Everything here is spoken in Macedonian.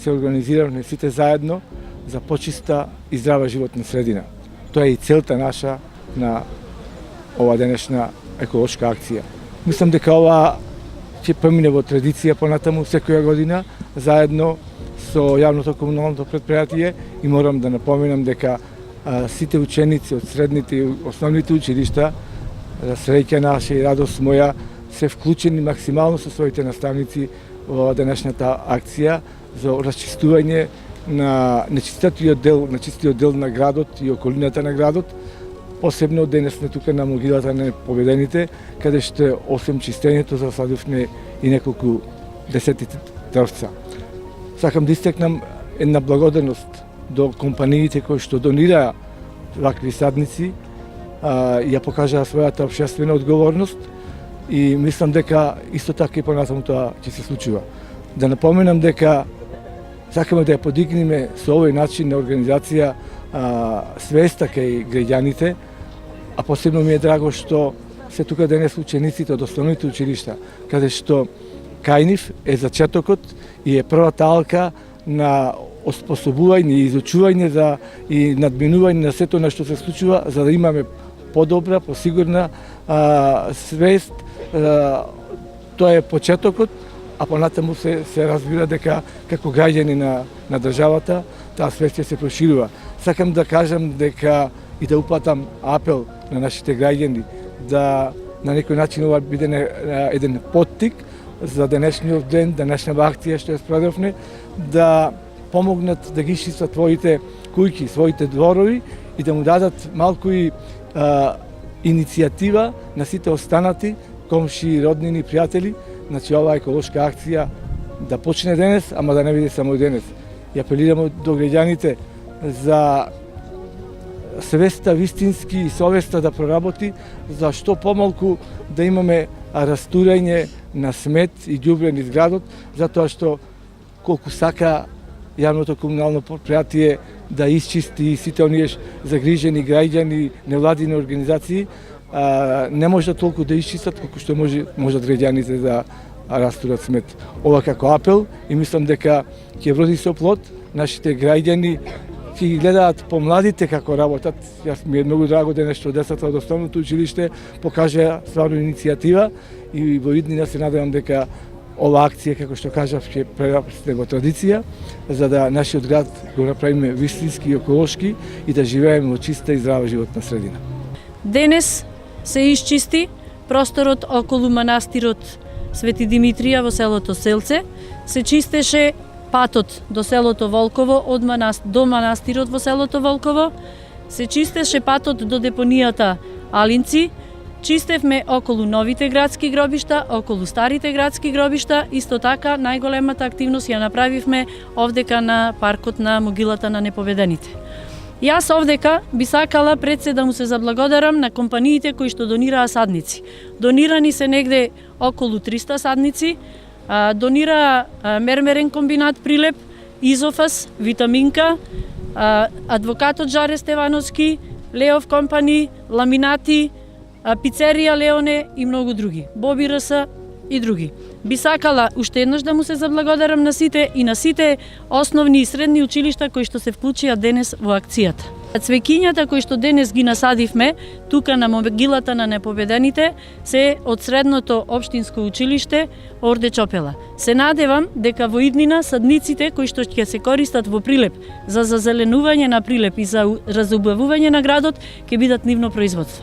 се организиравме сите заедно за почиста и здрава животна средина. Тоа е и целта наша на ова денешна еколошка акција. Мислам дека ова ќе премине во традиција понатаму секоја година, заедно со јавното комуналното претпријатие, и морам да напоменам дека сите ученици од средните и основните училишта, за среќа наша и радост моја, се вклучени максимално со своите наставници во денешната акција за расчистување на нечистиот дел на градот и околината на градот. Посебно денес сме тука на могилата на победените, каде што освен чистењето засадивме и неколку десети дрвца. Сакам да истекнам една благодарност до компаниите кои што донираа вакви садници, ја покажаа својата општествена одговорност, и мислам дека исто така и понатаму тоа ќе се случува. Да напоменам дека сакаме да ја подигнеме со овој начин на организација свеста кај граѓаните, а посебно ми е драго што се тука денес учениците од основните училишта, каде што кај нив е зачетокот и е првата алка на оспособување и изучување и надминување на сето на што се случува, за да имаме подобра, посигурна свест. Тоа е почетокот, а понатаму се разбира дека како граѓани на државата таа свест се проширува. Сакам да кажам дека и да упатам апел на нашите граѓани да на некој начин ова биде еден поттик за денешниот ден, денешна акција што ја спроведовме, да помогнат да ги чистат своите куќи, своите дворови и да му дадат малку и иницијатива на сите останати комши, роднини, пријатели. Значи, оваа еколошка акција да почне денес, ама да не биде само денес. И апелираме до граѓаните за свеста вистински и совеста да проработи, за што помалку да имаме растурање на смет и ѓубре низ градот, затоа што колку сака јавното комунално претпријатие да исчисти сите оние загрижени граѓани, невладини организации, не може толку да исчистат колку што можат граѓаните да растурат смет. Ова како апел, и мислам дека ќе вроди со плод. Нашите граѓани ќе ги гледаат помладите како работат. Јас ми е многу драго денес што децата од основното училиште покажа стварно иницијатива, и во иднина се надевам дека ова акција, како што кажав, ќе прерасне во традиција, за да нашиот град го направиме вистински и еколошки и да живееме во чиста и здрава животна средина. Денес се исчисти просторот околу манастирот Свети Димитрија во селото Селце, се чистеше патот до селото Волково до манастирот во селото Волково, се чистеше патот до депонијата Алинци, чистевме околу новите градски гробишта, околу старите градски гробишта, исто така најголемата активност ја направивме овдека на паркот на могилата на непобедените. Јас овдека би сакала пред се да му се заблагодарам на компаниите кои што донираа садници. Донирани се негде околу 300 садници, донира Мермерен комбинат Прилеп, Изофас, Витаминка, адвокатот Жаре Стевановски, Леов компани, Ламинати, Пицерија Леоне и многу други, Боби РС и други. Би сакала уште еднаш да му се заблагодарам на сите и на сите основни и средни училишта кои што се вклучија денес во акцијата. Цвеќињата кои што денес ги насадивме тука на могилата на непобедените се од средното општинско училиште Орде Чопела. Се надевам дека во иднина садниците кои што ќе се користат во Прилеп за зазеленување на Прилеп и за разубавување на градот ќе бидат нивно производство.